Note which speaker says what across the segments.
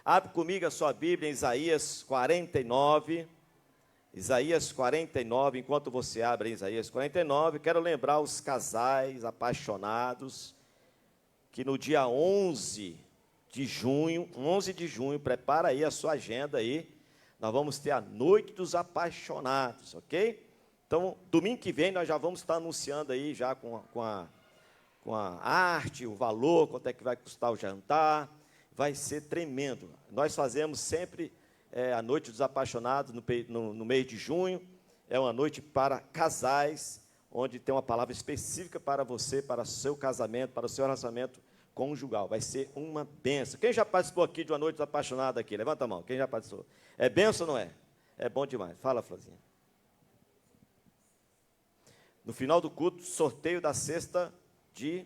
Speaker 1: Abre comigo a sua Bíblia em Isaías 49. Isaías 49, enquanto você abre em Isaías 49, quero lembrar os casais apaixonados que no dia 11 de junho, prepara aí a sua agenda aí, nós vamos ter a Noite dos Apaixonados, ok? Então, domingo que vem nós já vamos estar anunciando aí já com a arte, o valor, quanto é que vai custar o jantar, vai ser tremendo. Nós fazemos sempre a Noite dos Apaixonados no mês de junho, é uma noite para casais, onde tem uma palavra específica para você, para o seu casamento, para o seu relacionamento conjugal. Vai ser uma bênção. Quem já participou aqui de uma Noite dos Apaixonados aqui? Levanta a mão, quem já participou? É bênção ou não é? É bom demais. Fala, Flazinha. No final do culto, sorteio da cesta de...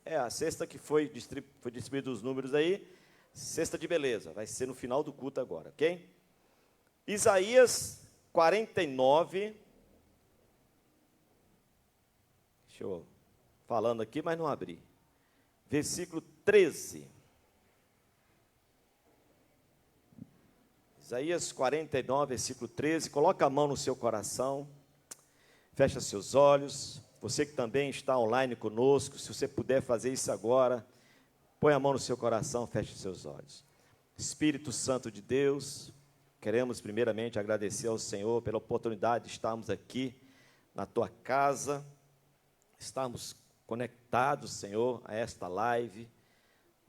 Speaker 1: a cesta que foi distribuído os números aí, cesta de beleza, vai ser no final do culto agora, ok? Isaías 49, deixa eu falando aqui, mas não abri, versículo 13. Isaías 49, versículo 13, coloca a mão no seu coração, fecha seus olhos. Você que também está online conosco, se você puder fazer isso agora, põe a mão no seu coração, feche seus olhos. Espírito Santo de Deus, queremos primeiramente agradecer ao Senhor pela oportunidade de estarmos aqui na tua casa, estarmos conectados, Senhor, a esta live.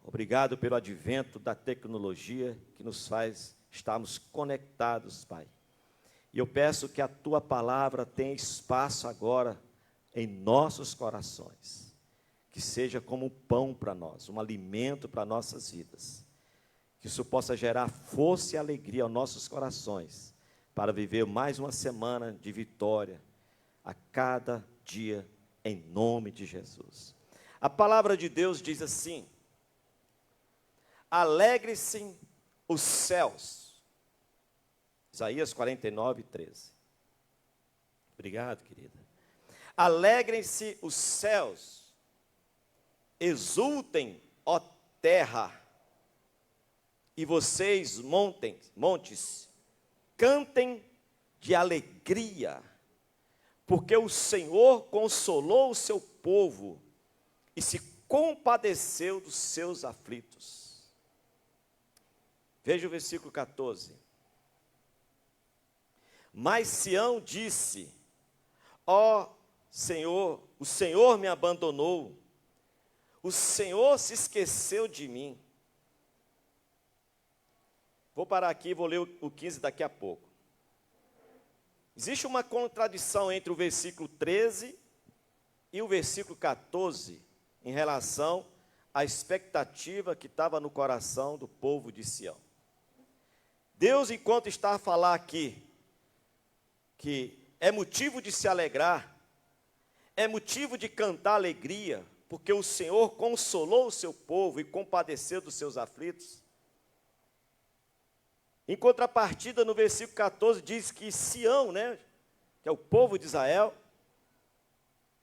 Speaker 1: Obrigado pelo advento da tecnologia que nos faz estarmos conectados, Pai. E eu peço que a tua palavra tenha espaço agora em nossos corações, que seja como um pão para nós, um alimento para nossas vidas, que isso possa gerar força e alegria aos nossos corações, para viver mais uma semana de vitória, a cada dia, em nome de Jesus. A palavra de Deus diz assim: alegre-se os céus, Isaías 49, 13, obrigado, querida. Alegrem-se os céus, exultem, ó terra, e vocês, montes, cantem de alegria, porque o Senhor consolou o seu povo e se compadeceu dos seus aflitos. Veja o versículo 14. Mas Sião disse: ó Senhor, o Senhor me abandonou, o Senhor se esqueceu de mim. Vou parar aqui e vou ler o 15 daqui a pouco. Existe uma contradição entre o versículo 13 e o versículo 14, em relação à expectativa que estava no coração do povo de Sião. Deus, enquanto está a falar aqui, que é motivo de se alegrar, é motivo de cantar alegria, porque o Senhor consolou o seu povo e compadeceu dos seus aflitos. Em contrapartida, no versículo 14, diz que Sião, que é o povo de Israel,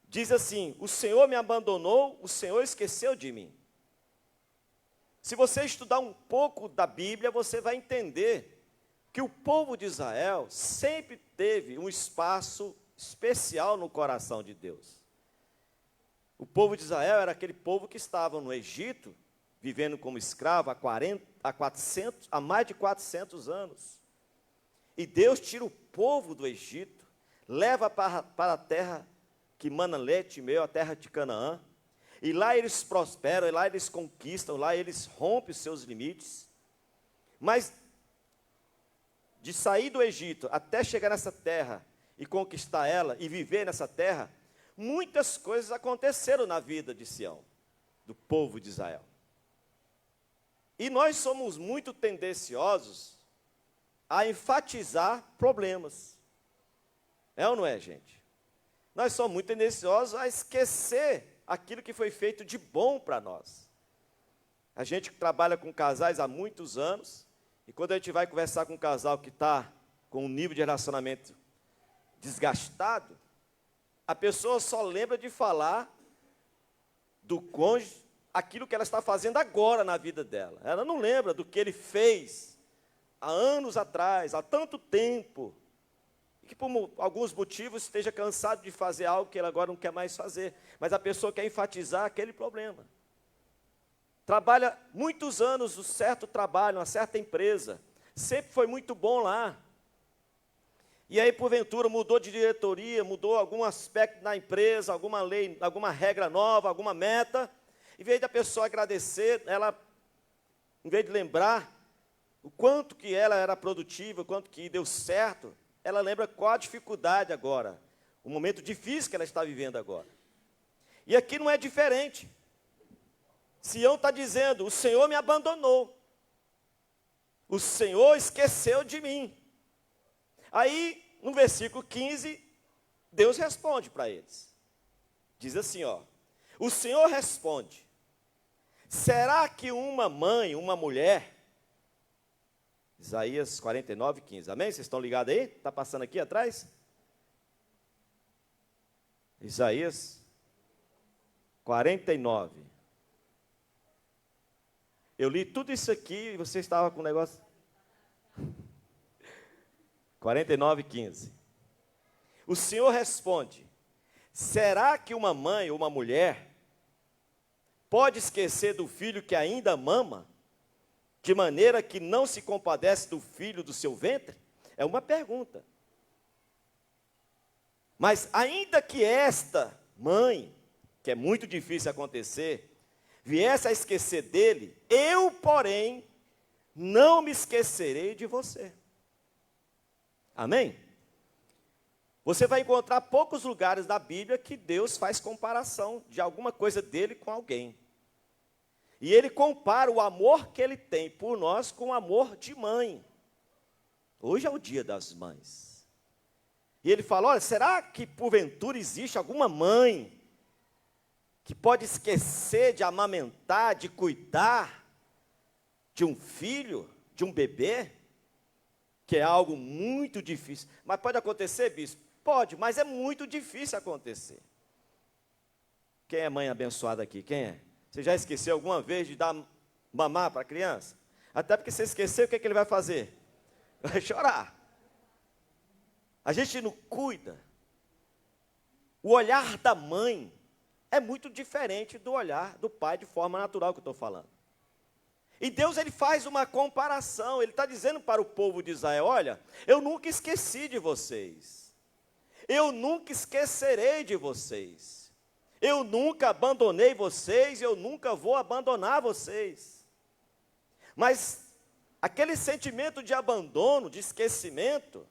Speaker 1: diz assim: o Senhor me abandonou, o Senhor esqueceu de mim. Se você estudar um pouco da Bíblia, você vai entender que o povo de Israel sempre teve um espaço especial no coração de Deus. O povo de Israel era aquele povo que estava no Egito, vivendo como escravo há mais de 400 anos. E Deus tira o povo do Egito, leva para a terra que mana leite e mel, a terra de Canaã, e lá eles prosperam, e lá eles conquistam, lá eles rompem os seus limites. Mas de sair do Egito até chegar nessa terra e conquistar ela e viver nessa terra, muitas coisas aconteceram na vida de Sião, do povo de Israel. E nós somos muito tendenciosos a enfatizar problemas. É ou não é, gente? Nós somos muito tendenciosos a esquecer aquilo que foi feito de bom para nós. A gente que trabalha com casais há muitos anos, e quando a gente vai conversar com um casal que está com um nível de relacionamento desgastado, a pessoa só lembra de falar do cônjuge aquilo que ela está fazendo agora na vida dela. Ela não lembra do que ele fez há anos atrás, há tanto tempo. E que por alguns motivos esteja cansado de fazer algo que ela agora não quer mais fazer. Mas a pessoa quer enfatizar aquele problema. Trabalha muitos anos, um certo trabalho, uma certa empresa. Sempre foi muito bom lá. E aí, porventura, mudou de diretoria, mudou algum aspecto na empresa, alguma lei, alguma regra nova, alguma meta. Em vez da pessoa agradecer, ela, em vez de lembrar o quanto que ela era produtiva, o quanto que deu certo, ela lembra qual a dificuldade agora, o momento difícil que ela está vivendo agora. E aqui não é diferente. Sião está dizendo, o Senhor me abandonou. O Senhor esqueceu de mim. Aí, no versículo 15, Deus responde para eles. Diz assim, ó. O Senhor responde. Será que uma mãe, uma mulher... Isaías 49, 15. Amém? Vocês estão ligados aí? Está passando aqui atrás? Isaías 49. Eu li tudo isso aqui e você estava com o negócio... 49, 15. O Senhor responde, será que uma mãe ou uma mulher pode esquecer do filho que ainda mama, de maneira que não se compadece do filho do seu ventre? É uma pergunta. Mas ainda que esta mãe, que é muito difícil acontecer, viesse a esquecer dele, eu, porém, não me esquecerei de você. Amém? Você vai encontrar poucos lugares da Bíblia que Deus faz comparação de alguma coisa dele com alguém. E ele compara o amor que ele tem por nós com o amor de mãe. Hoje é o dia das mães. E ele fala, olha, será que porventura existe alguma mãe que pode esquecer de amamentar, de cuidar de um filho, de um bebê? Que é algo muito difícil. Mas pode acontecer, bispo? Pode, mas é muito difícil acontecer. Quem é mãe abençoada aqui? Quem é? Você já esqueceu alguma vez de dar mamar para a criança? Até porque você esqueceu, o que, é que ele vai fazer? Vai chorar. A gente não cuida. O olhar da mãe é muito diferente do olhar do pai, de forma natural que eu estou falando. E Deus, ele faz uma comparação, ele está dizendo para o povo de Israel, olha, eu nunca esqueci de vocês, eu nunca esquecerei de vocês, eu nunca abandonei vocês, eu nunca vou abandonar vocês. Mas aquele sentimento de abandono, de esquecimento,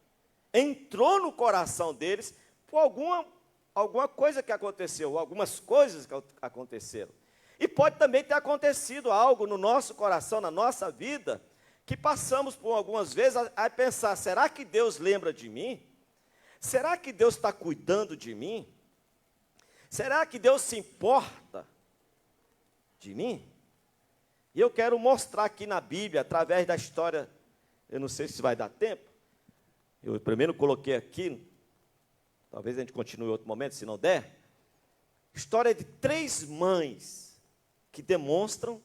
Speaker 1: entrou no coração deles por alguma coisa que aconteceu, algumas coisas que aconteceram. E pode também ter acontecido algo no nosso coração, na nossa vida, que passamos por algumas vezes a pensar, será que Deus lembra de mim? Será que Deus está cuidando de mim? Será que Deus se importa de mim? E eu quero mostrar aqui na Bíblia, através da história, eu não sei se vai dar tempo, eu primeiro coloquei aqui, talvez a gente continue em outro momento, se não der, história de 3 mães, que demonstram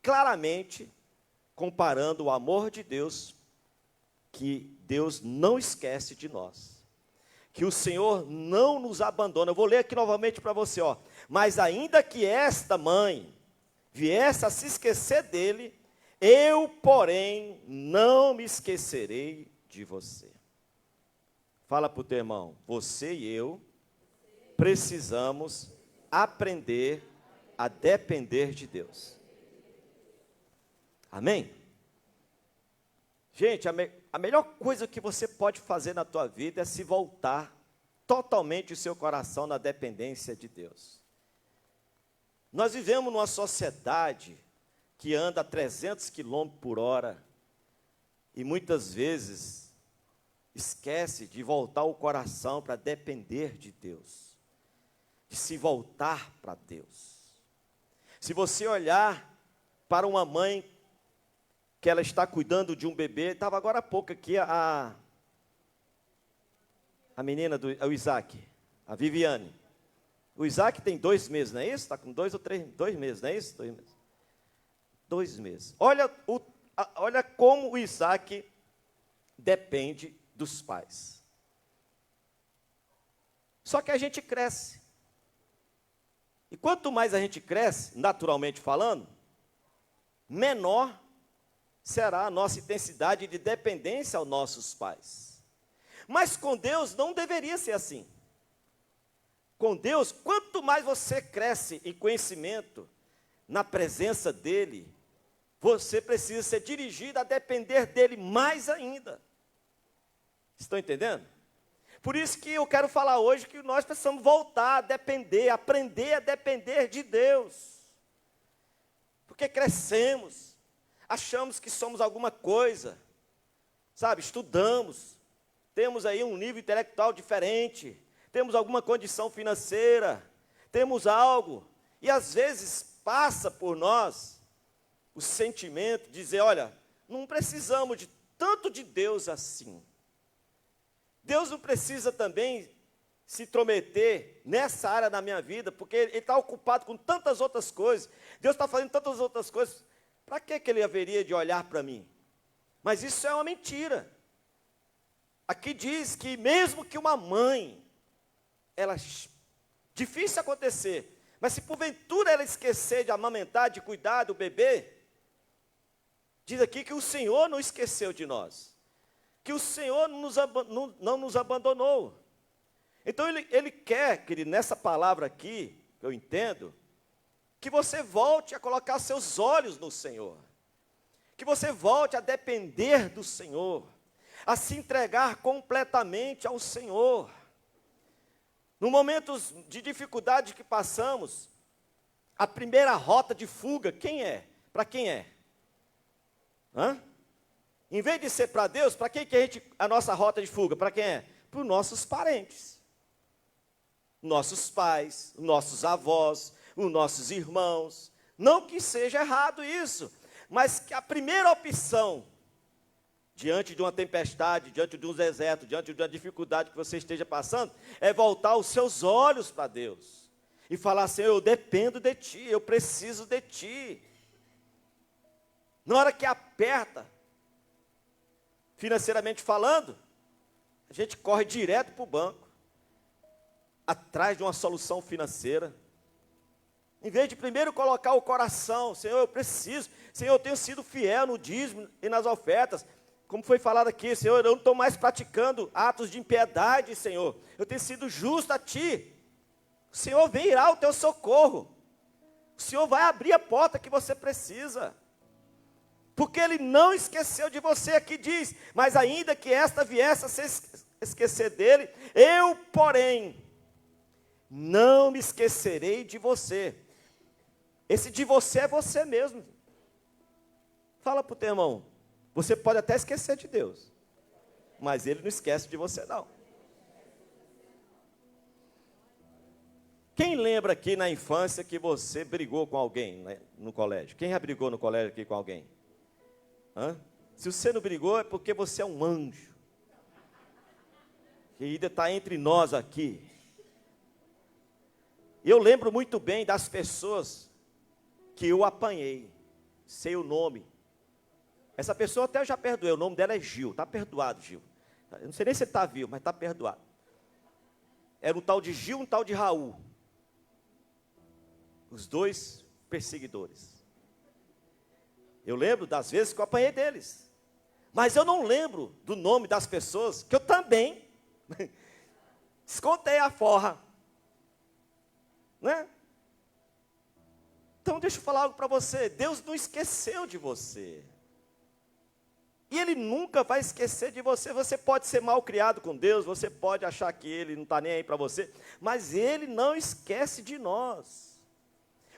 Speaker 1: claramente, comparando o amor de Deus, que Deus não esquece de nós, que o Senhor não nos abandona. Eu vou ler aqui novamente para você, ó. Mas ainda que esta mãe viesse a se esquecer dele, eu, porém, não me esquecerei de você. Fala para o teu irmão, você e eu precisamos aprender a depender de Deus. Amém? Gente, a melhor coisa que você pode fazer na tua vida é se voltar totalmente o seu coração na dependência de Deus. Nós vivemos numa sociedade que anda a 300 km por hora e muitas vezes esquece de voltar o coração para depender de Deus, de se voltar para Deus. Se você olhar para uma mãe que ela está cuidando de um bebê, estava agora há pouco aqui a menina do Isaac, a Viviane. O Isaac tem 2 meses, não é isso? Está com 2 ou 3, 2 meses, não é isso? 2 meses. 2 meses. Olha como o Isaac depende dos pais. Só que a gente cresce. E quanto mais a gente cresce, naturalmente falando, menor será a nossa intensidade de dependência aos nossos pais. Mas com Deus não deveria ser assim. Com Deus, quanto mais você cresce em conhecimento, na presença dEle, você precisa ser dirigido a depender dEle mais ainda. Estão entendendo? Por isso que eu quero falar hoje que nós precisamos voltar a depender, aprender a depender de Deus. Porque crescemos, achamos que somos alguma coisa, sabe? Estudamos, temos aí um nível intelectual diferente, temos alguma condição financeira, temos algo, e às vezes passa por nós o sentimento de dizer, olha, não precisamos de tanto de Deus assim. Deus não precisa também se intrometer nessa área da minha vida, porque Ele está ocupado com tantas outras coisas, Deus está fazendo tantas outras coisas, para que Ele haveria de olhar para mim? Mas isso é uma mentira. Aqui diz que mesmo que uma mãe, difícil acontecer, mas se porventura ela esquecer de amamentar, de cuidar do bebê, diz aqui que o Senhor não esqueceu de nós, que o Senhor não nos abandonou. Então Ele quer, querido, nessa palavra aqui, que eu entendo, que você volte a colocar seus olhos no Senhor, que você volte a depender do Senhor, a se entregar completamente ao Senhor. No momentos de dificuldade que passamos, a primeira rota de fuga, quem é? Para quem é? Em vez de ser para Deus, para quem que a nossa rota de fuga? Para quem é? Para os nossos parentes, nossos pais, nossos avós, os nossos irmãos. Não que seja errado isso, mas que a primeira opção, diante de uma tempestade, diante de um deserto, diante de uma dificuldade que você esteja passando, é voltar os seus olhos para Deus e falar assim, eu dependo de Ti, eu preciso de Ti. Na hora que aperta, financeiramente falando, a gente corre direto para o banco, atrás de uma solução financeira, em vez de primeiro colocar o coração, Senhor, eu preciso, Senhor, eu tenho sido fiel no dízimo e nas ofertas, como foi falado aqui, Senhor, eu não estou mais praticando atos de impiedade, Senhor, eu tenho sido justo a Ti, o Senhor virá ao teu socorro, o Senhor vai abrir a porta que você precisa, porque Ele não esqueceu de você, aqui diz, mas ainda que esta viesse a se esquecer dele, eu, porém, não me esquecerei de você. Esse de você é você mesmo. Fala para o teu irmão, você pode até esquecer de Deus, mas Ele não esquece de você não. Quem lembra aqui na infância que você brigou com alguém, né, no colégio? Quem já brigou no colégio aqui com alguém? Se você não brigou é porque você é um anjo, que ainda está entre nós aqui. Eu lembro muito bem das pessoas que eu apanhei, sei o nome. Essa pessoa até eu já perdoei, o nome dela é Gil, está perdoado, Gil. Eu não sei nem se ele está vivo, mas está perdoado. Era um tal de Gil, um tal de Raul. Os dois perseguidores. Eu lembro das vezes que eu apanhei deles. Mas eu não lembro do nome das pessoas que eu também descontei a forra. Né? Então deixa eu falar algo para você. Deus não esqueceu de você. E Ele nunca vai esquecer de você. Você pode ser mal criado com Deus, você pode achar que Ele não está nem aí para você, mas Ele não esquece de nós.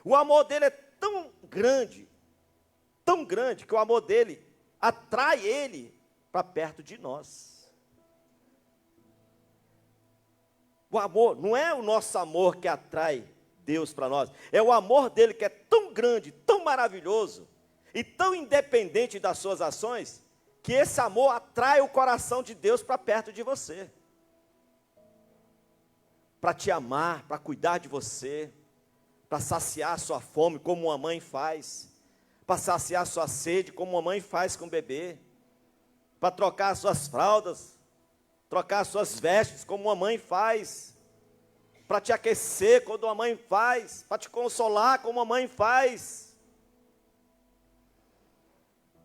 Speaker 1: O amor dEle é tão grande que o amor dEle atrai Ele para perto de nós. O amor, não é o nosso amor que atrai Deus para nós, é o amor dEle que é tão grande, tão maravilhoso, e tão independente das suas ações, que esse amor atrai o coração de Deus para perto de você. para te amar, para cuidar de você, para saciar a sua fome, como uma mãe faz, para saciar a sua sede, como uma mãe faz com o bebê, para trocar as suas fraldas, trocar as suas vestes, como uma mãe faz, para te aquecer, como uma mãe faz, para te consolar, como uma mãe faz.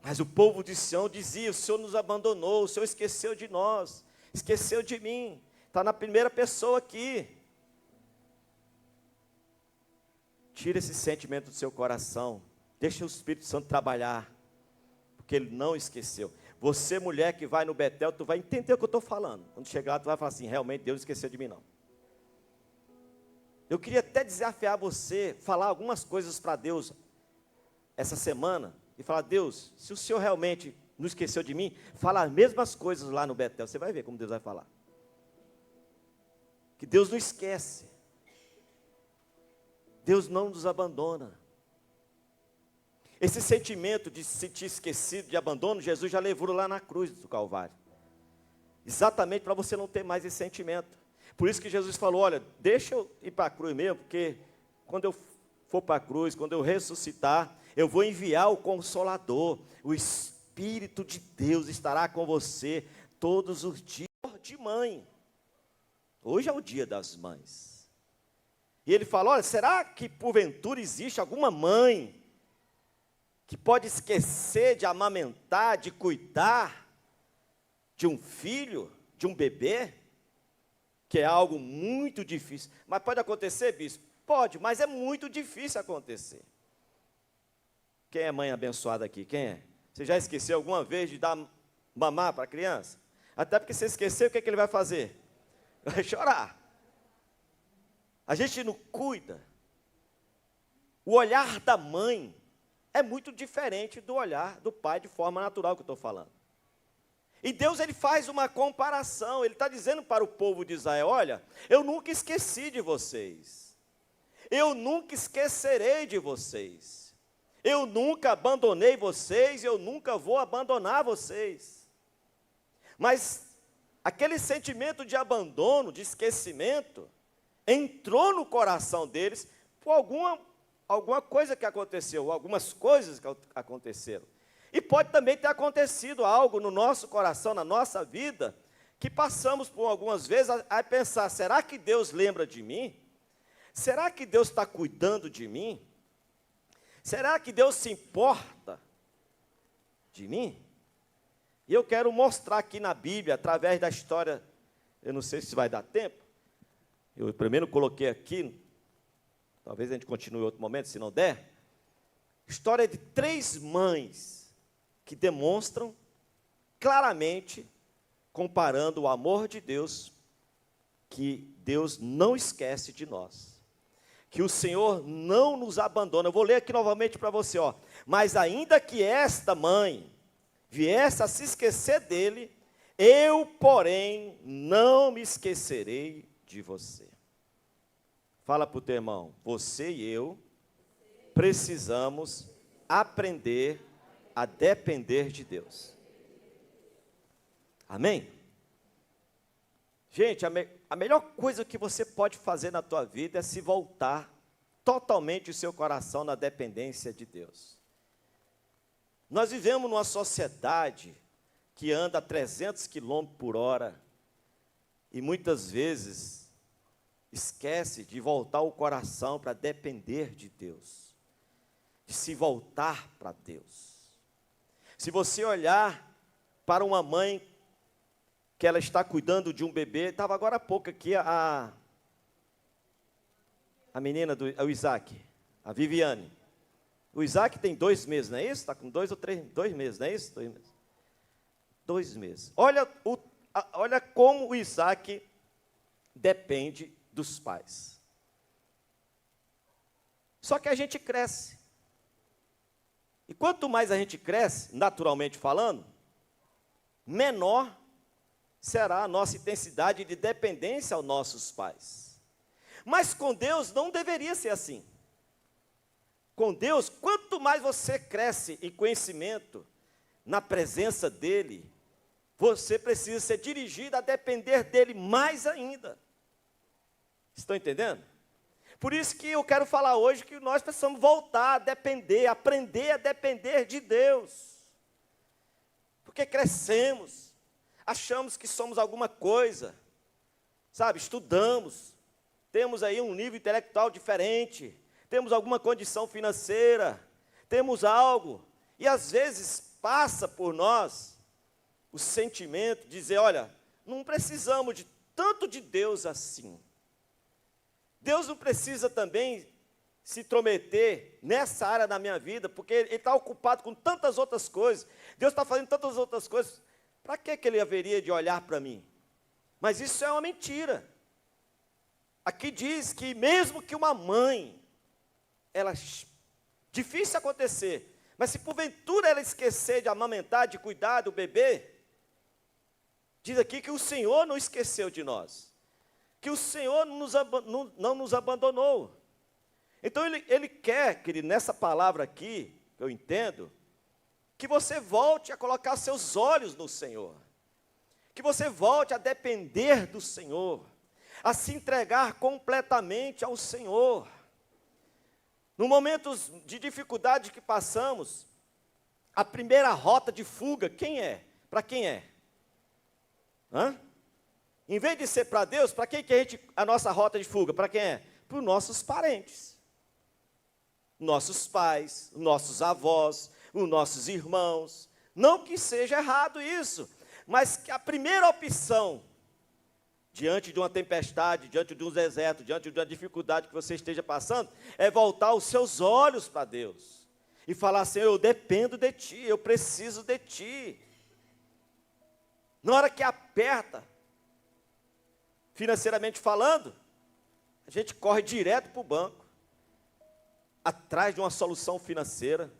Speaker 1: Mas o povo de Sião dizia: o Senhor nos abandonou, o Senhor esqueceu de nós, esqueceu de mim. Está na primeira pessoa aqui. Tira esse sentimento do seu coração, deixa o Espírito Santo trabalhar, porque Ele não esqueceu. Você, mulher que vai no Betel, tu vai entender o que eu estou falando. Quando chegar lá, tu vai falar assim: realmente Deus esqueceu de mim não. Eu queria até desafiar você, falar algumas coisas para Deus essa semana, e falar: Deus, se o Senhor realmente não esqueceu de mim, fala as mesmas coisas lá no Betel. Você vai ver como Deus vai falar. Que Deus não esquece. Deus não nos abandona. Esse sentimento de se sentir esquecido, de abandono, Jesus já levou lá na cruz do Calvário. Exatamente para você não ter mais esse sentimento. Por isso que Jesus falou: olha, deixa eu ir para a cruz mesmo, porque quando eu for para a cruz, quando eu ressuscitar, eu vou enviar o Consolador, o Espírito de Deus estará com você todos os dias. De mãe, hoje é o dia das mães, e ele fala: olha, será que porventura existe alguma mãe que pode esquecer de amamentar, de cuidar de um filho, de um bebê, que é algo muito difícil? Mas pode acontecer, bispo? Pode, mas é muito difícil acontecer. Quem é mãe abençoada aqui? Quem é? Você já esqueceu alguma vez de dar mamar para a criança? Até porque você esqueceu, o que ele vai fazer? Vai chorar. A gente não cuida. O olhar da mãe é muito diferente do olhar do pai, de forma natural que eu estou falando. E Deus, Ele faz uma comparação. Ele está dizendo para o povo de Israel: olha, eu nunca esqueci de vocês. Eu nunca esquecerei de vocês. Eu nunca abandonei vocês, eu nunca vou abandonar vocês. Mas aquele sentimento de abandono, de esquecimento, entrou no coração deles por alguma coisa que aconteceu, algumas coisas que aconteceram. E pode também ter acontecido algo no nosso coração, na nossa vida, que passamos por algumas vezes a pensar: será que Deus lembra de mim? Será que Deus está cuidando de mim? Será que Deus se importa de mim? E eu quero mostrar aqui na Bíblia, através da história, eu não sei se vai dar tempo, eu primeiro coloquei aqui, talvez a gente continue em outro momento, se não der, história de 3 mães, que demonstram claramente, comparando o amor de Deus, que Deus não esquece de nós, que o Senhor não nos abandona. Eu vou ler aqui novamente para você, ó. Mas ainda que esta mãe viesse a se esquecer dele, eu, porém, não me esquecerei de você. Fala para o teu irmão: você e eu precisamos aprender a depender de Deus. Amém? Gente, a melhor coisa que você pode fazer na tua vida é se voltar totalmente o seu coração na dependência de Deus. Nós vivemos numa sociedade que anda a 300 km por hora e muitas vezes esquece de voltar o coração para depender de Deus, de se voltar para Deus. Se você olhar para uma mãe que ela está cuidando de um bebê, estava agora há pouco aqui a menina o Isaac, a Viviane. O Isaac tem 2 meses, não é isso? Está com 2 ou 3, 2 meses, não é isso? 2 meses. 2 meses. Olha como o Isaac depende dos pais. Só que a gente cresce. E quanto mais a gente cresce, naturalmente falando, menor será a nossa intensidade de dependência aos nossos pais. Mas com Deus não deveria ser assim. Com Deus, quanto mais você cresce em conhecimento, na presença dEle, você precisa ser dirigido a depender dEle mais ainda. Estão entendendo? Por isso que eu quero falar hoje que nós precisamos voltar a depender, aprender a depender de Deus. Porque crescemos, achamos que somos alguma coisa, sabe? Estudamos, temos aí um nível intelectual diferente, temos alguma condição financeira, temos algo, e às vezes passa por nós o sentimento de dizer, olha, não precisamos de tanto de Deus assim. Deus não precisa também se intrometer nessa área da minha vida, porque Ele está ocupado com tantas outras coisas, Deus está fazendo tantas outras coisas, para que Ele haveria de olhar para mim? Mas isso é uma mentira. Aqui diz que mesmo que uma mãe, difícil acontecer, mas se porventura ela esquecer de amamentar, de cuidar do bebê, diz aqui que o Senhor não esqueceu de nós, que o Senhor não nos abandonou. Então Ele quer, querido, nessa palavra aqui, que eu entendo, que você volte a colocar seus olhos no Senhor, que você volte a depender do Senhor, a se entregar completamente ao Senhor. No momentos de dificuldade que passamos, a primeira rota de fuga, quem é? Para quem é? Em vez de ser para Deus, para quem que a nossa rota de fuga? Para quem é? Para os nossos parentes, nossos pais, nossos avós, os nossos irmãos. Não que seja errado isso, mas que a primeira opção, diante de uma tempestade, diante de um deserto, diante de uma dificuldade que você esteja passando, é voltar os seus olhos para Deus e falar assim, eu dependo de Ti, eu preciso de Ti. Na hora que aperta, financeiramente falando, a gente corre direto para o banco, atrás de uma solução financeira,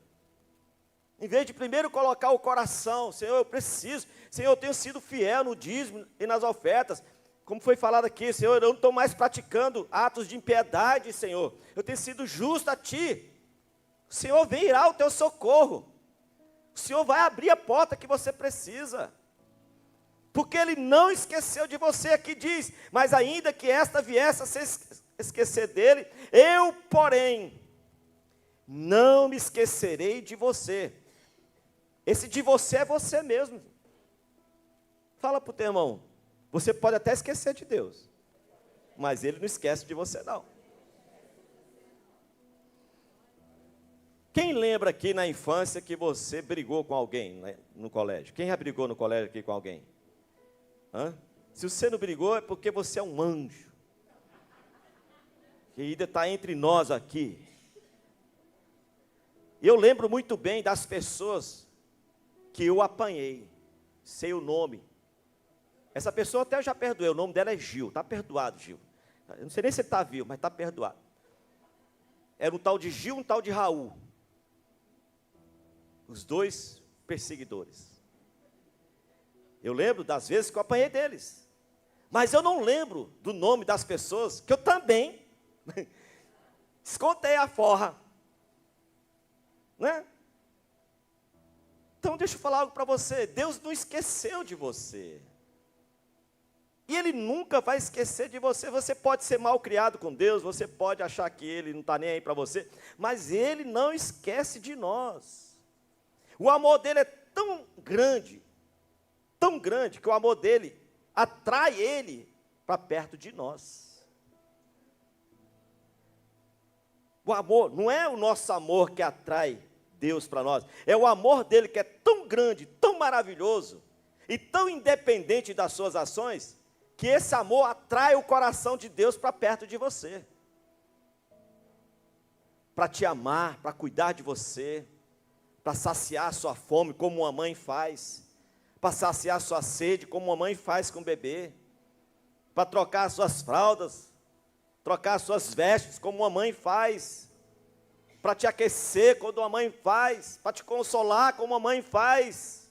Speaker 1: em vez de primeiro colocar o coração, Senhor, eu preciso, Senhor, eu tenho sido fiel no dízimo e nas ofertas, como foi falado aqui, Senhor, eu não estou mais praticando atos de impiedade, Senhor, eu tenho sido justo a Ti, o Senhor virá ao teu socorro, o Senhor vai abrir a porta que você precisa, porque Ele não esqueceu de você, aqui diz, mas ainda que esta viesse a se esquecer dele, eu, porém, não me esquecerei de você. Esse de você é você mesmo. Fala para o teu irmão, você pode até esquecer de Deus, mas Ele não esquece de você não. Quem lembra aqui na infância que você brigou com alguém, né, no colégio? Quem já brigou no colégio aqui com alguém? Se você não brigou é porque você é um anjo, que ainda está entre nós aqui. Eu lembro muito bem das pessoas que eu apanhei, sei o nome. Essa pessoa até eu já perdoei, o nome dela é Gil, está perdoado, Gil. Eu não sei nem se ele está vivo, mas está perdoado. Era um tal de Gil, um tal de Raul. Os dois perseguidores. Eu lembro das vezes que eu apanhei deles. Mas eu não lembro do nome das pessoas que eu também escontei a forra. Né? Então deixa eu falar algo para você. Deus não esqueceu de você. E Ele nunca vai esquecer de você. Você pode ser mal criado com Deus, você pode achar que Ele não está nem aí para você, mas Ele não esquece de nós. O amor dEle é tão grande que o amor dEle atrai Ele para perto de nós. O amor, não é o nosso amor que atrai Deus para nós, é o amor dEle que é tão grande, tão maravilhoso, e tão independente das suas ações, que esse amor atrai o coração de Deus para perto de você, para te amar, para cuidar de você, para saciar a sua fome, como uma mãe faz, para saciar a sua sede, como uma mãe faz com o bebê, para trocar as suas fraldas, trocar as suas vestes, como uma mãe faz, para te aquecer, como uma mãe faz, para te consolar, como uma mãe faz.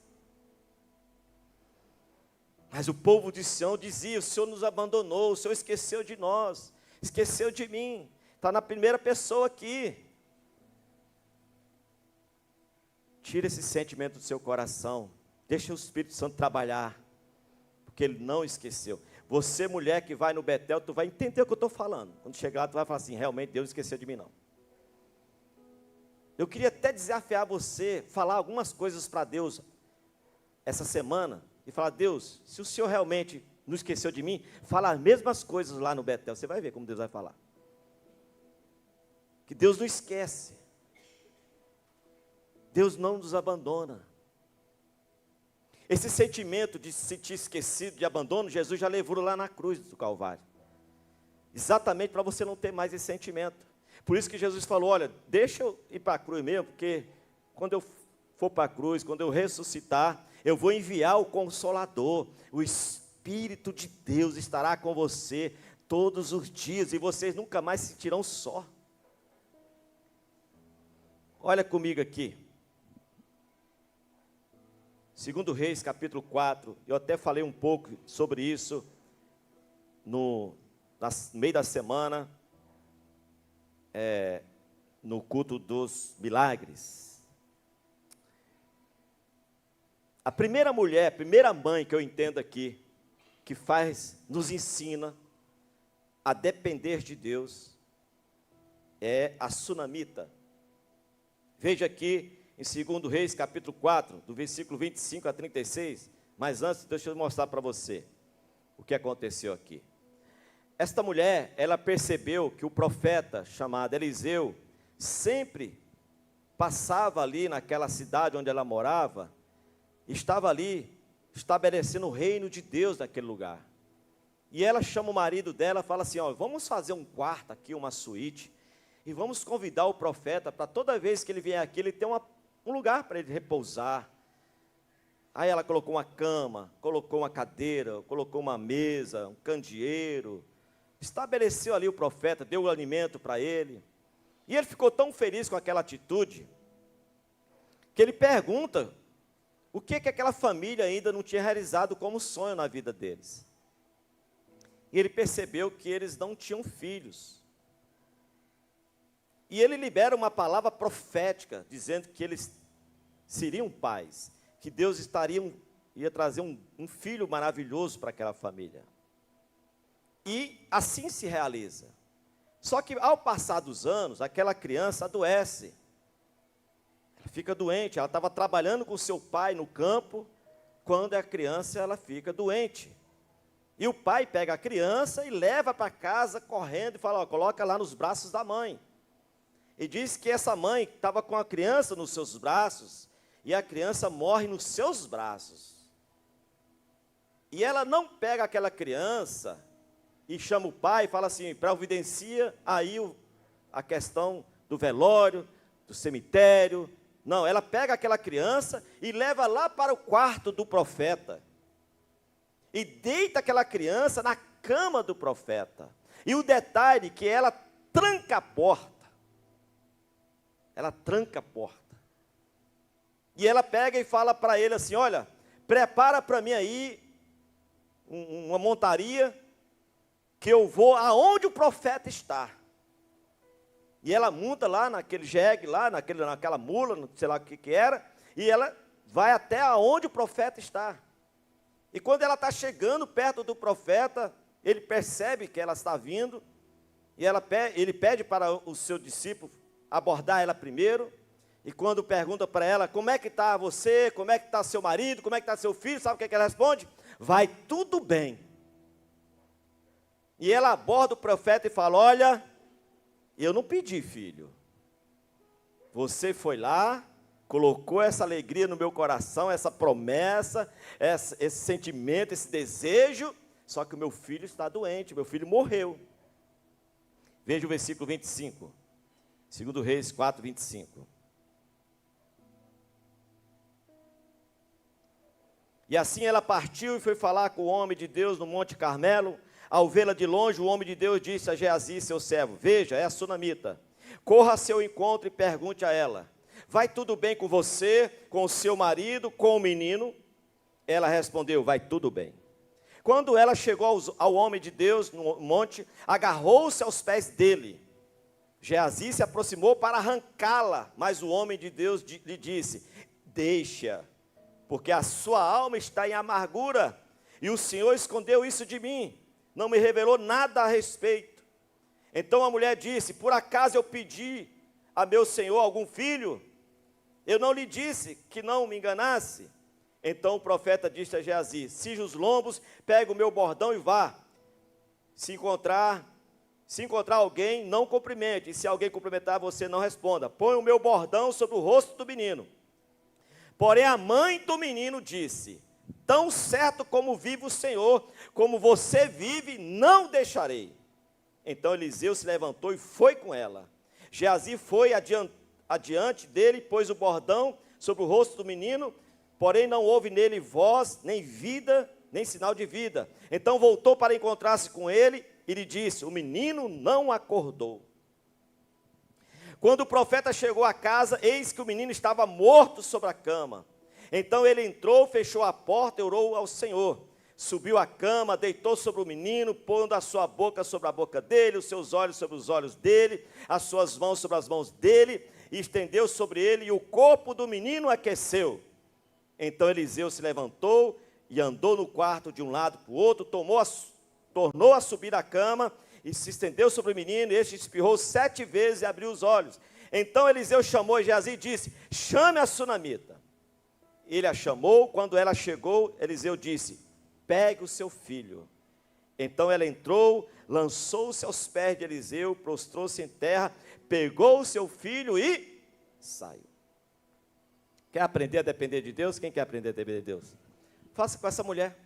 Speaker 1: Mas o povo de Sião dizia, o Senhor nos abandonou, o Senhor esqueceu de nós, esqueceu de mim, está na primeira pessoa aqui. Tira esse sentimento do seu coração, deixa o Espírito Santo trabalhar, porque Ele não esqueceu. Você, mulher que vai no Betel, tu vai entender o que eu estou falando. Quando chegar lá, tu vai falar assim, realmente Deus esqueceu de mim não. Eu queria até desafiar você, falar algumas coisas para Deus essa semana, e falar, Deus, se o Senhor realmente não esqueceu de mim, fala as mesmas coisas lá no Betel, você vai ver como Deus vai falar. Que Deus não esquece. Deus não nos abandona. Esse sentimento de se sentir esquecido, de abandono, Jesus já levou lá na cruz do Calvário. Exatamente para você não ter mais esse sentimento. Por isso que Jesus falou, olha, deixa eu ir para a cruz mesmo, porque quando eu for para a cruz, quando eu ressuscitar, eu vou enviar o Consolador, o Espírito de Deus estará com você todos os dias, e vocês nunca mais se sentirão só. Olha comigo aqui. 2 Reis, capítulo 4, eu até falei um pouco sobre isso no meio da semana, no culto dos milagres. A primeira mulher, a primeira mãe que eu entendo aqui, que nos ensina a depender de Deus, é a sunamita. Veja aqui, em 2 Reis, capítulo 4, do versículo 25 a 36, mas antes, deixa eu mostrar para você o que aconteceu aqui. Esta mulher, ela percebeu que o profeta chamado Eliseu, sempre passava ali naquela cidade onde ela morava, estava ali estabelecendo o reino de Deus naquele lugar. E ela chama o marido dela e fala assim, ó, vamos fazer um quarto aqui, uma suíte, e vamos convidar o profeta para toda vez que ele vier aqui, ele ter um lugar para ele repousar. Aí ela colocou uma cama, colocou uma cadeira, colocou uma mesa, um candeeiro, estabeleceu ali o profeta, deu o alimento para ele, e ele ficou tão feliz com aquela atitude, que ele pergunta, o que aquela família ainda não tinha realizado como sonho na vida deles. E ele percebeu que eles não tinham filhos. E ele libera uma palavra profética, dizendo que eles seriam pais, que Deus ia trazer um filho maravilhoso para aquela família. E assim se realiza. Só que ao passar dos anos, aquela criança adoece. Ela fica doente, ela estava trabalhando com seu pai no campo, quando a criança ela fica doente. E o pai pega a criança e leva para casa correndo e fala, ó, coloca lá nos braços da mãe. E diz que essa mãe estava com a criança nos seus braços, e a criança morre nos seus braços. E ela não pega aquela criança e chama o pai e fala assim, providencia aí a questão do velório, do cemitério. Não, ela pega aquela criança e leva lá para o quarto do profeta. E deita aquela criança na cama do profeta. E o detalhe é que ela tranca a porta. Ela tranca a porta. E ela pega e fala para ele assim, olha, prepara para mim aí uma montaria, que eu vou aonde o profeta está. E ela monta lá naquele jegue, lá naquela mula, não sei lá o que era, e ela vai até aonde o profeta está. E quando ela está chegando perto do profeta, ele percebe que ela está vindo, e ele pede para o seu discípulo abordar ela primeiro, e quando pergunta para ela, como é que está você, como é que está seu marido, como é que está seu filho, sabe o que ela responde? Vai tudo bem. E ela aborda o profeta e fala, olha, eu não pedi filho, você foi lá, colocou essa alegria no meu coração, essa promessa, esse sentimento, esse desejo, só que o meu filho está doente, meu filho morreu. Veja o versículo 25, 2 Reis 4, 25. E assim ela partiu e foi falar com o homem de Deus no Monte Carmelo. Ao vê-la de longe, o homem de Deus disse a Geazi, seu servo, veja, é a sunamita, corra a seu encontro e pergunte a ela, vai tudo bem com você, com o seu marido, com o menino? Ela respondeu, vai tudo bem. Quando ela chegou ao homem de Deus no monte, agarrou-se aos pés dele. Geazi se aproximou para arrancá-la, mas o homem de Deus lhe disse, deixa, porque a sua alma está em amargura, e o Senhor escondeu isso de mim, não me revelou nada a respeito. Então a mulher disse: por acaso eu pedi a meu senhor algum filho? Eu não lhe disse que não me enganasse? Então o profeta disse a Geazi: cinja os lombos, pega o meu bordão e vá. Se encontrar alguém, não cumprimente, e se alguém cumprimentar, você não responda. Põe o meu bordão sobre o rosto do menino. Porém a mãe do menino disse: tão certo como vive o Senhor, como você vive, não deixarei. Então Eliseu se levantou e foi com ela. Geazi foi adiante dele, pôs o bordão sobre o rosto do menino, porém não houve nele voz, nem vida, nem sinal de vida. Então voltou para encontrar-se com ele e lhe disse: o menino não acordou. Quando o profeta chegou à casa, eis que o menino estava morto sobre a cama. Então ele entrou, fechou a porta e orou ao Senhor. Subiu à cama, deitou sobre o menino, pondo a sua boca sobre a boca dele, os seus olhos sobre os olhos dele, as suas mãos sobre as mãos dele, e estendeu sobre ele, e o corpo do menino aqueceu. Então Eliseu se levantou e andou no quarto de um lado para o outro, tornou a subir a cama, e se estendeu sobre o menino, e este espirrou 7 vezes e abriu os olhos. Então Eliseu chamou Geazi e disse: chame a sunamita. Ele a chamou. Quando ela chegou, Eliseu disse: pegue o seu filho. Então ela entrou, lançou-se aos pés de Eliseu, prostrou-se em terra, pegou o seu filho e saiu. Quer aprender a depender de Deus? Quem quer aprender a depender de Deus? Faça com essa mulher.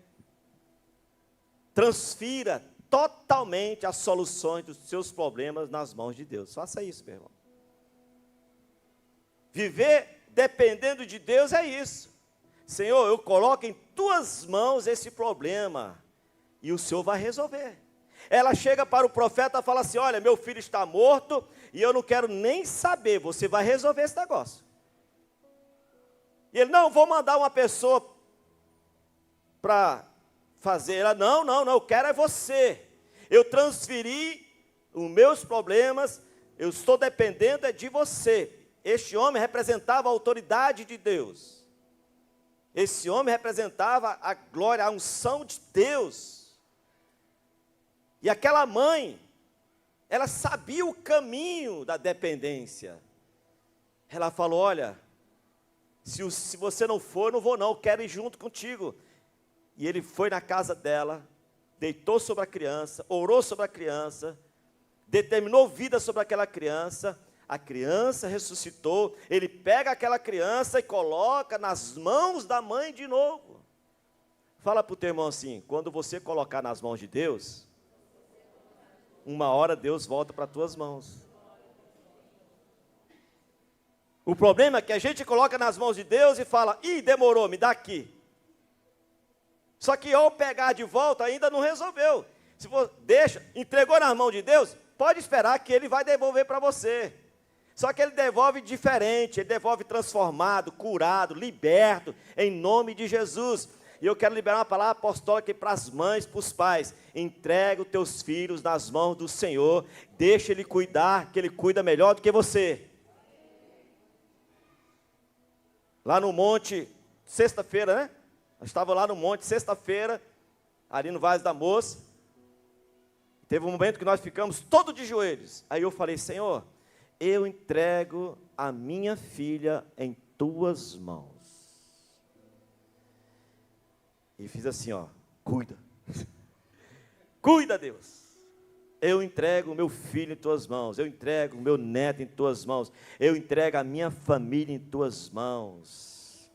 Speaker 1: Transfira totalmente as soluções dos seus problemas nas mãos de Deus. Faça isso, meu irmão. Viver dependendo de Deus é isso. Senhor, eu coloco em tuas mãos esse problema, e o Senhor vai resolver. Ela chega para o profeta e fala assim: olha, meu filho está morto, e eu não quero nem saber, você vai resolver esse negócio. E ele: não, vou mandar uma pessoa para fazer. Ela: não, eu quero é você. Eu transferi os meus problemas, eu estou dependendo é de você. Este homem representava a autoridade de Deus. Esse homem representava a glória, a unção de Deus. E aquela mãe, ela sabia o caminho da dependência. Ela falou: olha, se você não for, eu não vou não, eu quero ir junto contigo. E ele foi na casa dela, deitou sobre a criança, orou sobre a criança, determinou vida sobre aquela criança. A criança ressuscitou. Ele pega aquela criança e coloca nas mãos da mãe de novo. Fala para o teu irmão assim: quando você colocar nas mãos de Deus, uma hora Deus volta para as tuas mãos. O problema é que a gente coloca nas mãos de Deus e fala: ih, demorou, me dá aqui. Só que ao pegar de volta ainda não resolveu. Se você deixa, entregou nas mãos de Deus, pode esperar que Ele vai devolver para você. Só que Ele devolve diferente, Ele devolve transformado, curado, liberto, em nome de Jesus. E eu quero liberar uma palavra apostólica aqui para as mães, para os pais: entrega os teus filhos nas mãos do Senhor, deixa Ele cuidar, que Ele cuida melhor do que você. Lá no monte, sexta-feira, né? Eu estava lá no monte, sexta-feira, ali no Vale da Moça. Teve um momento que nós ficamos todos de joelhos. Aí eu falei: Senhor, eu entrego a minha filha em tuas mãos. E fiz assim, ó: cuida. Cuida, Deus. Eu entrego o meu filho em tuas mãos. Eu entrego o meu neto em tuas mãos. Eu entrego a minha família em tuas mãos.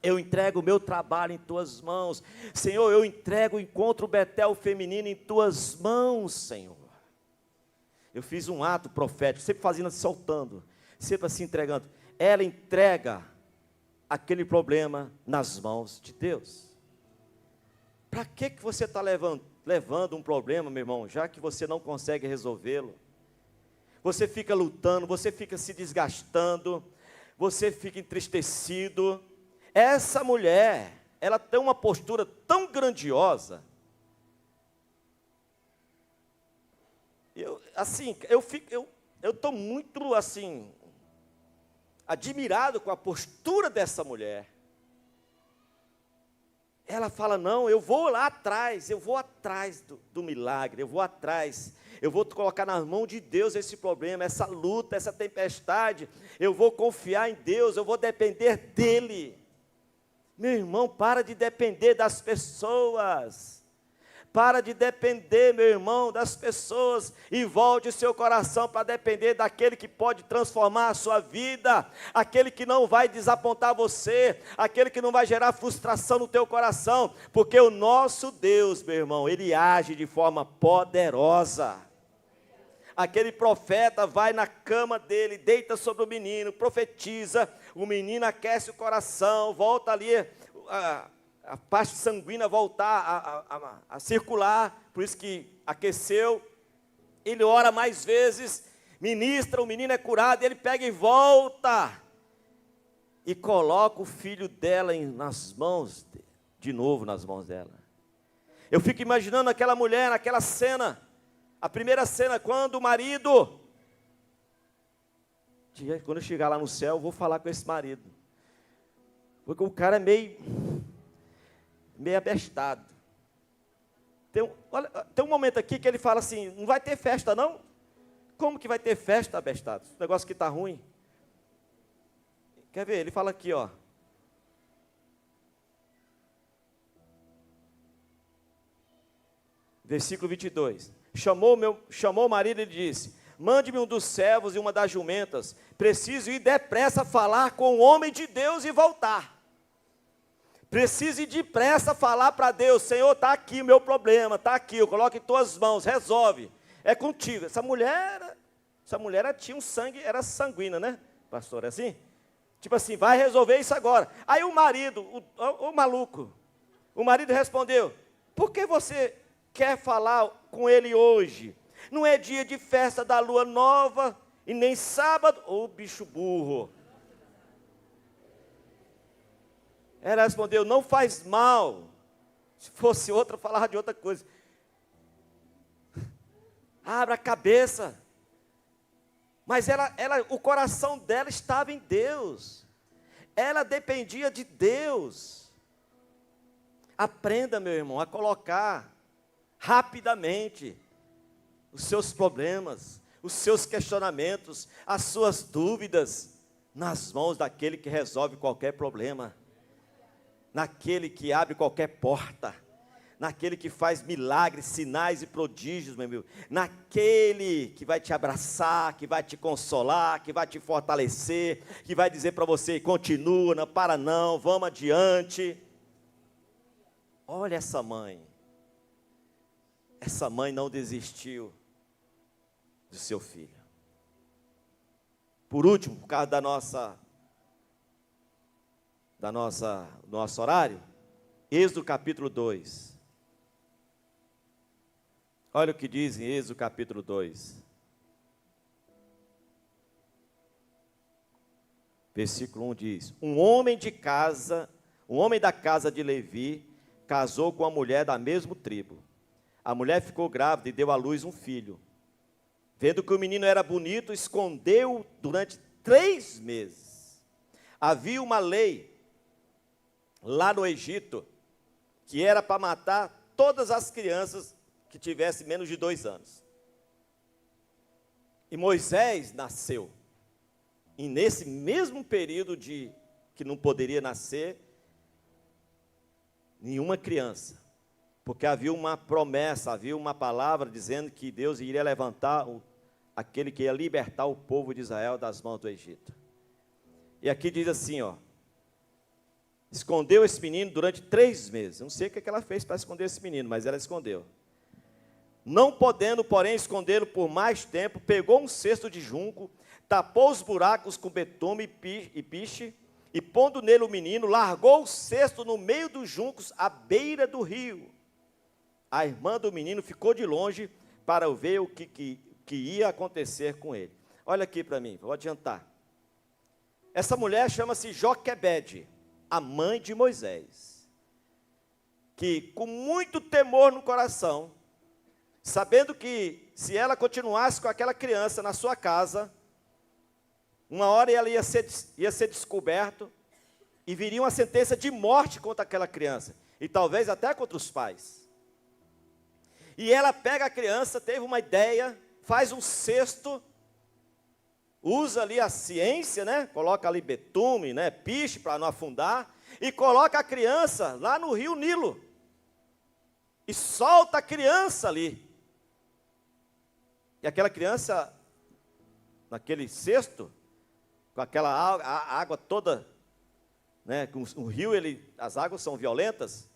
Speaker 1: Eu entrego o meu trabalho em tuas mãos. Senhor, eu entrego o encontro Betel feminino em tuas mãos, Senhor. Eu fiz um ato profético, sempre fazendo, soltando, sempre assim entregando. Ela entrega aquele problema nas mãos de Deus. Para que você está levando um problema, meu irmão, já que você não consegue resolvê-lo? Você fica lutando, você fica se desgastando, você fica entristecido. Essa mulher, ela tem uma postura tão grandiosa. Eu estou muito, assim, admirado com a postura dessa mulher. ela fala, não, eu vou lá atrás, eu vou atrás do milagre, eu vou colocar nas mãos de Deus esse problema, essa luta, essa tempestade, eu vou confiar em Deus, eu vou depender dEle. Meu irmão, para de depender das pessoas, para de depender, meu irmão, das pessoas, e volte o seu coração para depender daquele que pode transformar a sua vida, aquele que não vai desapontar você, aquele que não vai gerar frustração no teu coração, porque o nosso Deus, meu irmão, Ele age de forma poderosa. Aquele profeta vai na cama dele, deita sobre o menino, profetiza, o menino aquece o coração, volta ali, a parte sanguínea voltar a circular, por isso que aqueceu, ele ora mais vezes, ministra, o menino é curado, ele pega e volta, e coloca o filho dela nas mãos, de novo nas mãos dela. Eu fico imaginando aquela mulher, naquela cena, a primeira cena, quando o marido, quando eu chegar lá no céu, eu vou falar com esse marido, porque o cara é meio abestado. Tem um momento aqui que ele fala assim, não vai ter festa não? Como que vai ter festa, abestado? O negócio que está ruim. Quer ver? Ele fala aqui, ó. Versículo 22. Chamou o marido e disse, mande-me um dos servos e uma das jumentas, preciso ir depressa falar com o homem de Deus e voltar. Preciso ir depressa falar para Deus, Senhor, está aqui o meu problema, está aqui, eu coloco em tuas mãos, resolve, é contigo. Essa mulher tinha um sangue, era sanguínea, né, pastor, é assim? Tipo assim, vai resolver isso agora. Aí o marido, o maluco, o marido respondeu, por que você quer falar com ele hoje? Não é dia de festa da lua nova, e nem sábado, ô bicho burro. Ela respondeu, não faz mal. Se fosse outra, falava de outra coisa. Abra a cabeça. Mas o coração dela estava em Deus. Ela dependia de Deus. Aprenda, meu irmão, a colocar rapidamente os seus problemas, os seus questionamentos, as suas dúvidas nas mãos daquele que resolve qualquer problema, naquele que abre qualquer porta, naquele que faz milagres, sinais e prodígios, meu amigo, naquele que vai te abraçar, que vai te consolar, que vai te fortalecer, que vai dizer para você, continua, não para não, vamos adiante. Olha essa mãe não desistiu do seu filho. Por último, por causa do nosso horário, Êxodo capítulo 2. Olha o que diz em Êxodo capítulo 2. Versículo 1 diz, um homem da casa de Levi, casou com uma mulher da mesma tribo. A mulher ficou grávida e deu à luz um filho. Vendo que o menino era bonito, escondeu durante 3 meses. Havia uma lei lá no Egito, que era para matar todas as crianças que tivessem menos de 2 anos. E Moisés nasceu. E nesse mesmo período que não poderia nascer nenhuma criança, porque havia uma promessa, havia uma palavra dizendo que Deus iria levantar aquele que ia libertar o povo de Israel das mãos do Egito. E aqui diz assim, ó, escondeu esse menino durante 3 meses. Não sei o que ela fez para esconder esse menino, mas ela escondeu. Não podendo, porém, escondê-lo por mais tempo, pegou um cesto de junco, tapou os buracos com betume e piche, e pondo nele o menino, largou o cesto no meio dos juncos, à beira do rio. A irmã do menino ficou de longe para ver o que ia acontecer com ele. Olha aqui para mim, vou adiantar. Essa mulher chama-se Joquebede, a mãe de Moisés, que com muito temor no coração, sabendo que se ela continuasse com aquela criança na sua casa, uma hora ela ia ser descoberta e viria uma sentença de morte contra aquela criança. e talvez até contra os pais. E ela pega a criança, teve uma ideia, faz um cesto, usa ali a ciência, né? Coloca ali betume, né? Piche para não afundar, e coloca a criança lá no rio Nilo. E solta a criança ali. E aquela criança, naquele cesto, com aquela água toda, né? O rio, as águas são violentas,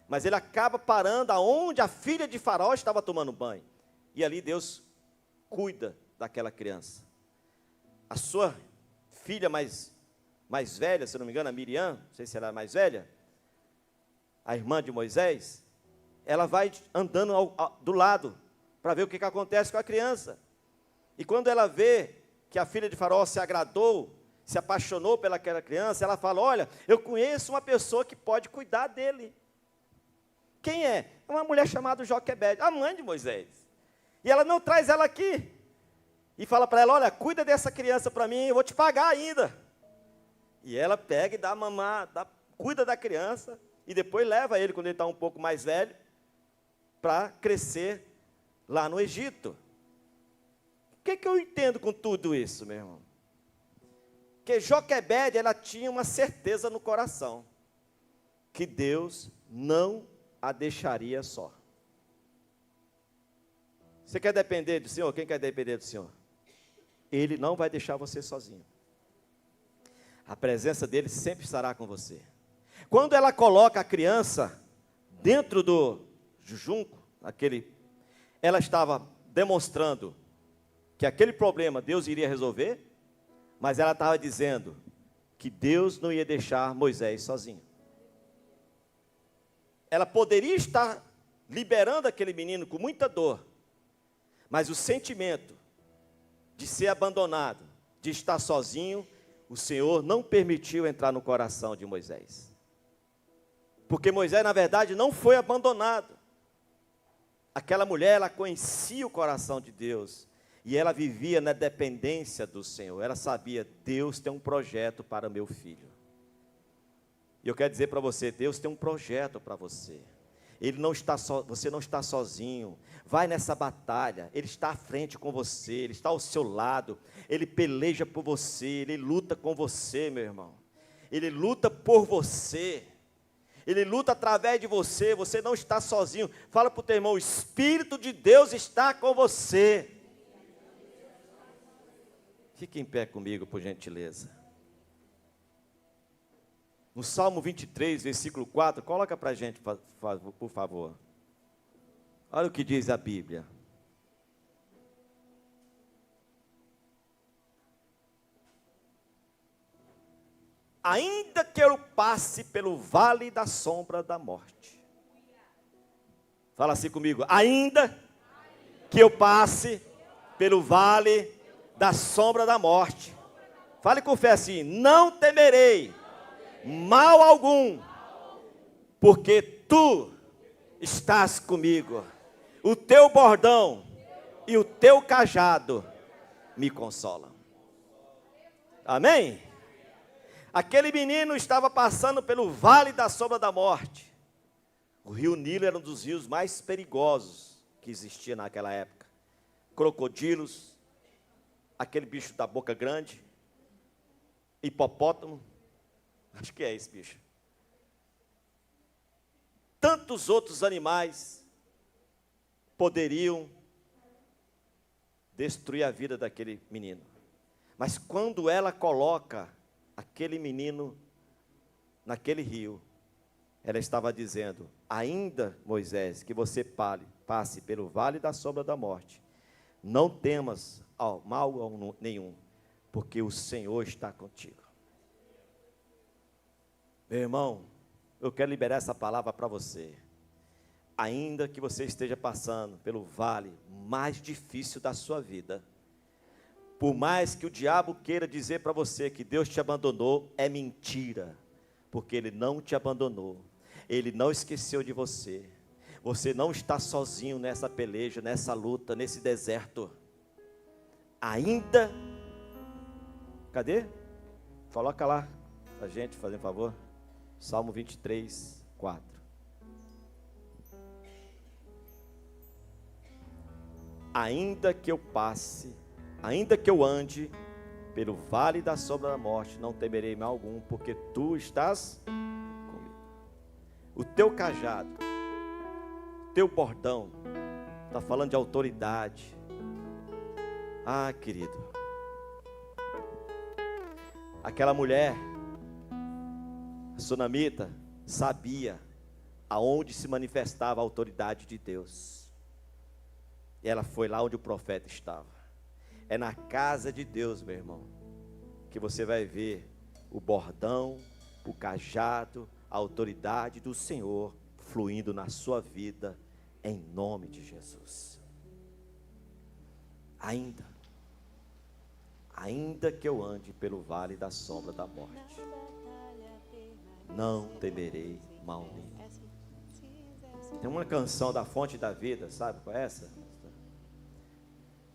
Speaker 1: mas ele acaba parando aonde a filha de Faraó estava tomando banho. E ali Deus cuida daquela criança. A sua filha mais velha, se não me engano, a Miriam, não sei se ela é mais velha, a irmã de Moisés, ela vai andando do lado, para ver o que acontece com a criança. E quando ela vê que a filha de Faraó se agradou, se apaixonou pelaquela criança, ela fala: olha, eu conheço uma pessoa que pode cuidar dele. Quem é? É uma mulher chamada Joquebede, a mãe de Moisés. E ela não traz ela aqui. E fala para ela: olha, cuida dessa criança para mim, eu vou te pagar ainda. E ela pega e dá mamar, cuida da criança, e depois leva ele, quando ele está um pouco mais velho, para crescer lá no Egito. O que eu entendo com tudo isso, meu irmão? Que Joquebede, ela tinha uma certeza no coração, que Deus não a deixaria só. Você quer depender do Senhor? Quem quer depender do Senhor? Ele não vai deixar você sozinho. A presença dele sempre estará com você. Quando ela coloca a criança dentro do junco, ela estava demonstrando que aquele problema Deus iria resolver, mas ela estava dizendo que Deus não ia deixar Moisés sozinho. Ela poderia estar liberando aquele menino com muita dor, mas o sentimento de ser abandonado, de estar sozinho, o Senhor não permitiu entrar no coração de Moisés. Porque Moisés, na verdade, não foi abandonado. Aquela mulher, ela conhecia o coração de Deus, e ela vivia na dependência do Senhor. Ela sabia: Deus tem um projeto para meu filho. E eu quero dizer para você, Deus tem um projeto para você. Você não está sozinho. Vai nessa batalha. Ele está à frente com você, Ele está ao seu lado. Ele peleja por você, Ele luta com você, meu irmão. Ele luta por você. Ele luta através de você. Você não está sozinho. Fala para o teu irmão: o Espírito de Deus está com você. Fique em pé comigo, por gentileza. No Salmo 23, versículo 4, coloca para a gente, por favor. Olha o que diz a Bíblia. Ainda que eu passe pelo vale da sombra da morte. Fala assim comigo: ainda que eu passe pelo vale da sombra da morte. Fale com fé assim: não temerei mal algum, porque tu estás comigo. O teu bordão e o teu cajado me consolam. Amém? Aquele menino estava passando pelo vale da sombra da morte. O rio Nilo era um dos rios mais perigosos que existia naquela época. Crocodilos, aquele bicho da boca grande, hipopótamo, acho que é esse bicho. Tantos outros animais poderiam destruir a vida daquele menino. Mas quando ela coloca aquele menino naquele rio, ela estava dizendo: ainda, Moisés, que você passe pelo vale da sombra da morte, não temas mal nenhum, porque o Senhor está contigo. Meu irmão, eu quero liberar essa palavra para você. Ainda que você esteja passando pelo vale mais difícil da sua vida, por mais que o diabo queira dizer para você que Deus te abandonou, é mentira, porque Ele não te abandonou, Ele não esqueceu de você. Você não está sozinho nessa peleja, nessa luta, nesse deserto. Ainda, cadê? Coloca lá a gente, fazendo favor. Salmo 23, 4. ainda que eu passe, ainda que eu ande pelo vale da sombra da morte, não temerei mal algum, porque tu estás comigo. O teu cajado, o teu bordão, está falando de autoridade. Ah, querido, aquela mulher, a sunamita, sabia aonde se manifestava a autoridade de Deus. E ela foi lá onde o profeta estava. É na casa de Deus, meu irmão, que você vai ver o bordão, o cajado, a autoridade do Senhor fluindo na sua vida, em nome de Jesus. Ainda que eu ande pelo vale da sombra da morte, não temerei mal nenhum. Tem uma canção da Fonte da Vida, sabe qual é essa?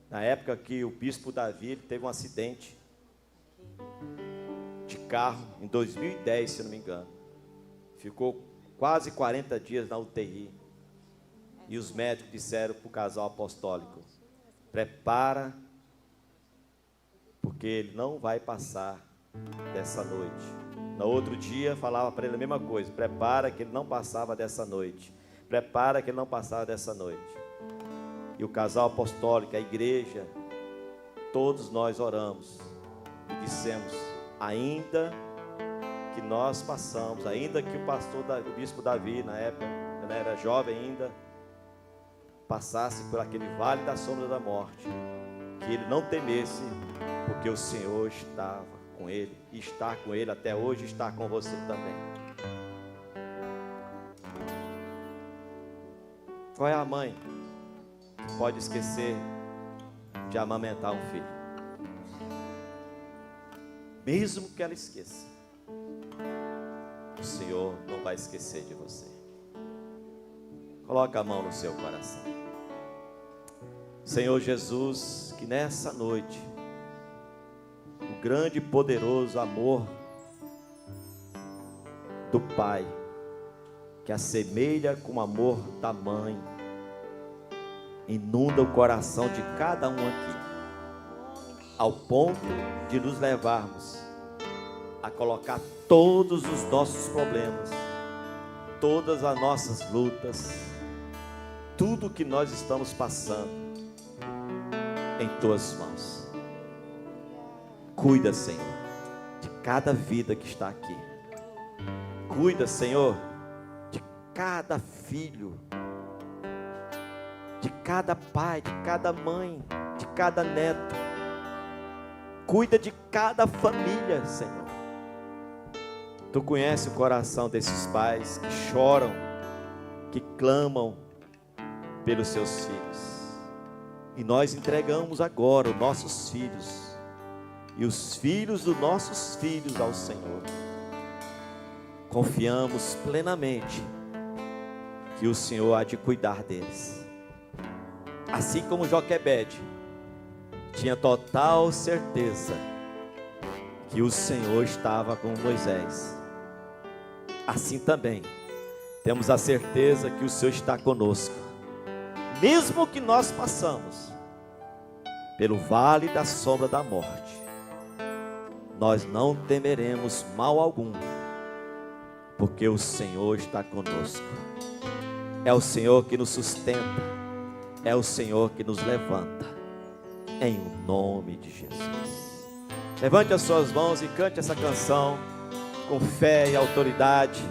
Speaker 1: Na época que o bispo Davi teve um acidente de carro, em 2010, se não me engano. Ficou quase 40 dias na UTI. E os médicos disseram para o casal apostólico: prepara, porque ele não vai passar dessa noite. No outro dia falava para ele a mesma coisa: prepara, que ele não passava dessa noite. Prepara, que ele não passava dessa noite. E o casal apostólico, a igreja, todos nós oramos e dissemos: ainda que nós passamos, ainda que o bispo Davi, na época, quando era jovem ainda, passasse por aquele vale da sombra da morte, que ele não temesse, porque o Senhor estava com ele, e está com ele até hoje, está com você também. Qual é a mãe que pode esquecer de amamentar um filho? Mesmo que ela esqueça, o Senhor não vai esquecer de você. Coloca a mão no seu coração. Senhor Jesus, que nessa noite o grande e poderoso amor do Pai, que assemelha com o amor da mãe, inunda o coração de cada um aqui, ao ponto de nos levarmos a colocar todos os nossos problemas, todas as nossas lutas, tudo que nós estamos passando em tuas mãos. Cuida, Senhor, de cada vida que está aqui. Cuida, Senhor, de cada filho, de cada pai, de cada mãe, de cada neto. Cuida de cada família, Senhor. Tu conheces o coração desses pais que choram, que clamam pelos seus filhos. E nós entregamos agora os nossos filhos e os filhos dos nossos filhos ao Senhor. Confiamos plenamente que o Senhor há de cuidar deles. Assim como Joquebede tinha total certeza que o Senhor estava com Moisés, assim também temos a certeza que o Senhor está conosco. Mesmo que nós passamos pelo vale da sombra da morte, nós não temeremos mal algum, porque o Senhor está conosco. É o Senhor que nos sustenta, é o Senhor que nos levanta, em nome de Jesus. Levante as suas mãos e cante essa canção com fé e autoridade.